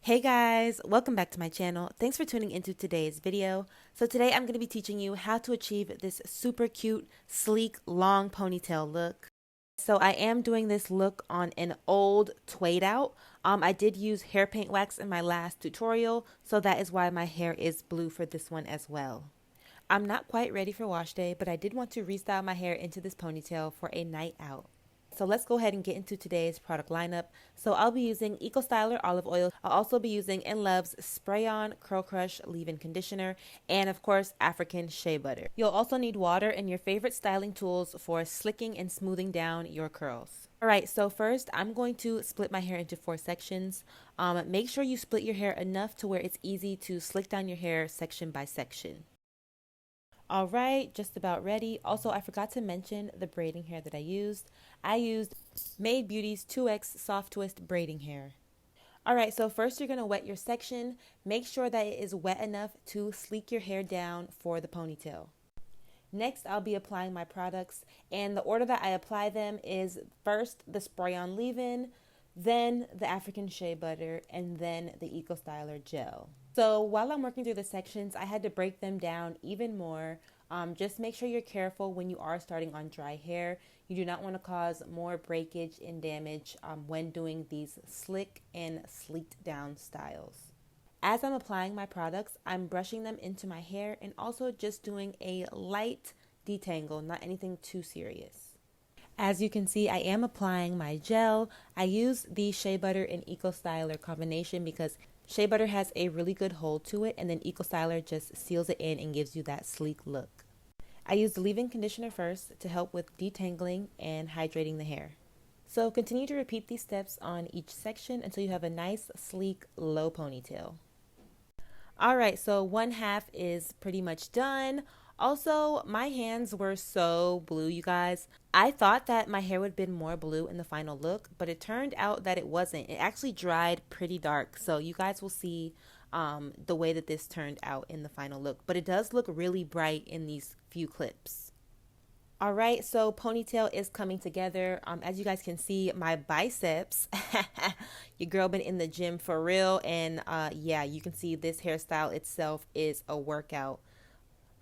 Hey guys, welcome back to my channel. Thanks for tuning into today's video. So today I'm going to be teaching you how to achieve this super cute, sleek, long ponytail look. So I am doing this look on an old tweed out. I did use hair paint wax in my last tutorial, so that is why my hair is blue for this one as well. I'm not quite ready for wash day, but I did want to restyle my hair into this ponytail for a night out. So let's go ahead and get into today's product lineup. So I'll be using Eco Styler olive oil. I'll also be using In Love's Spray On Curl Crush Leave-In Conditioner, and of course African Shea Butter. You'll also need water and your favorite styling tools for slicking and smoothing down your curls. Alright, so first I'm going to split my hair into 4 sections. Make sure you split your hair enough to where it's easy to slick down your hair section by section. All right, just about ready. Also, I forgot to mention the braiding hair that I used. I used Mayde Beauty's 2X Soft Twist braiding hair. All right, so first you're going to wet your section. Make sure that it is wet enough to sleek your hair down for the ponytail. Next, I'll be applying my products, and the order that I apply them is first the spray-on leave-in, then the African Shea Butter, and then the Eco Styler gel. So while I'm working through the sections, I had to break them down even more. Just make sure you're careful when you are starting on dry hair. You do not want to cause more breakage and damage when doing these slick and sleeked down styles. As I'm applying my products, I'm brushing them into my hair and also just doing a light detangle, not anything too serious. As you can see, I am applying my gel. I use the Shea Butter and Eco Styler combination because Shea Butter has a really good hold to it, and then Eco Styler just seals it in and gives you that sleek look. I use the leave-in conditioner first to help with detangling and hydrating the hair. So continue to repeat these steps on each section until you have a nice, sleek, low ponytail. Alright, so one half is pretty much done. Also, my hands were so blue, you guys. I thought that my hair would have been more blue in the final look, but it turned out that it wasn't. It actually dried pretty dark, so you guys will see the way that this turned out in the final look. But it does look really bright in these few clips. All right, so ponytail is coming together. As you guys can see, my biceps, your girl been in the gym for real. And yeah, you can see this hairstyle itself is a workout.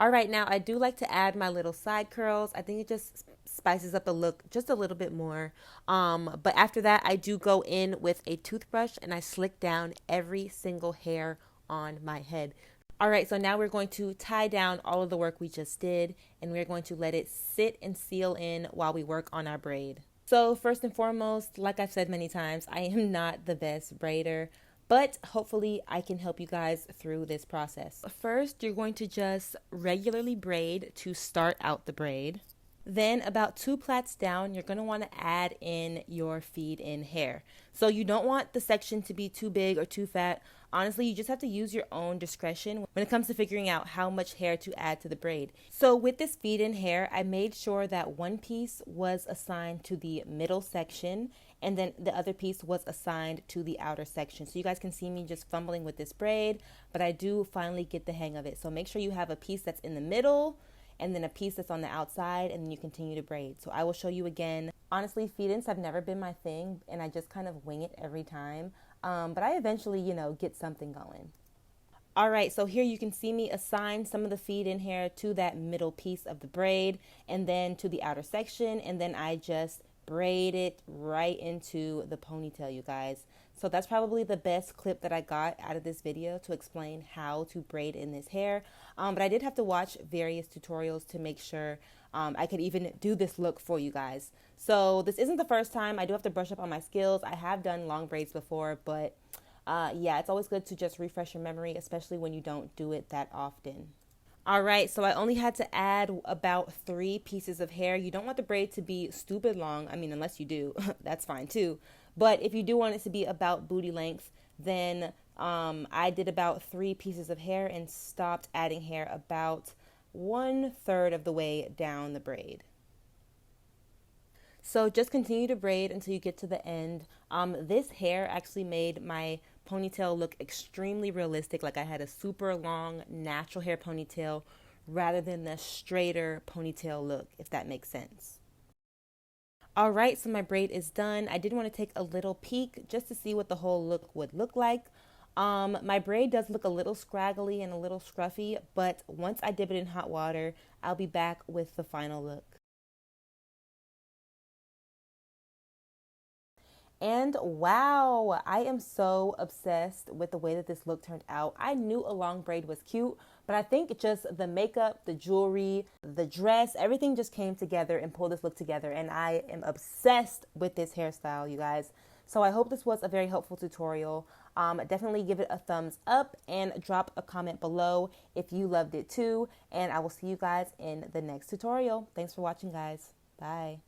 All right, now I do like to add my little side curls. I think it just spices up the look just a little bit more. But after that, I do go in with a toothbrush and I slick down every single hair on my head. All right, so now we're going to tie down all of the work we just did, and we're going to let it sit and seal in while we work on our braid. So first and foremost, like I've said many times, I am not the best braider, but hopefully I can help you guys through this process. First, you're going to just regularly braid to start out the braid. Then about 2 plaits down, you're going to want to add in your feed-in hair. So you don't want the section to be too big or too fat. Honestly, you just have to use your own discretion when it comes to figuring out how much hair to add to the braid. So with this feed-in hair, I made sure that one piece was assigned to the middle section and then the other piece was assigned to the outer section. So you guys can see me just fumbling with this braid, but I do finally get the hang of it. So make sure you have a piece that's in the middle and then a piece that's on the outside, and then you continue to braid. So I will show you again. Honestly, feed-ins have never been my thing, and I just kind of wing it every time. But I eventually, get something going. All right, so here you can see me assign some of the feed-in hair to that middle piece of the braid, and then to the outer section, and then I just braid it right into the ponytail, you guys. So that's probably the best clip that I got out of this video to explain how to braid in this hair. But I did have to watch various tutorials to make sure I could even do this look for you guys. So this isn't the first time. I do have to brush up on my skills. I have done long braids before, but yeah, it's always good to just refresh your memory, especially when you don't do it that often. All right, so I only had to add about 3 pieces of hair. You don't want the braid to be stupid long. I mean, unless you do, that's fine too. But if you do want it to be about booty length, then I did about 3 pieces of hair and stopped adding hair about 1/3 of the way down the braid. So just continue to braid until you get to the end. This hair actually made my ponytail look extremely realistic, like I had a super long natural hair ponytail rather than the straighter ponytail look, if that makes sense. All right, so my braid is done. I did want to take a little peek just to see what the whole look would look like. My braid does look a little scraggly and a little scruffy, but once I dip it in hot water, I'll be back with the final look. And wow, I am so obsessed with the way that this look turned out. I knew a long braid was cute, but I think just the makeup, the jewelry, the dress, everything just came together and pulled this look together. And I am obsessed with this hairstyle, you guys. So I hope this was a very helpful tutorial. Definitely give it a thumbs up and drop a comment below if you loved it too. And I will see you guys in the next tutorial. Thanks for watching, guys. Bye.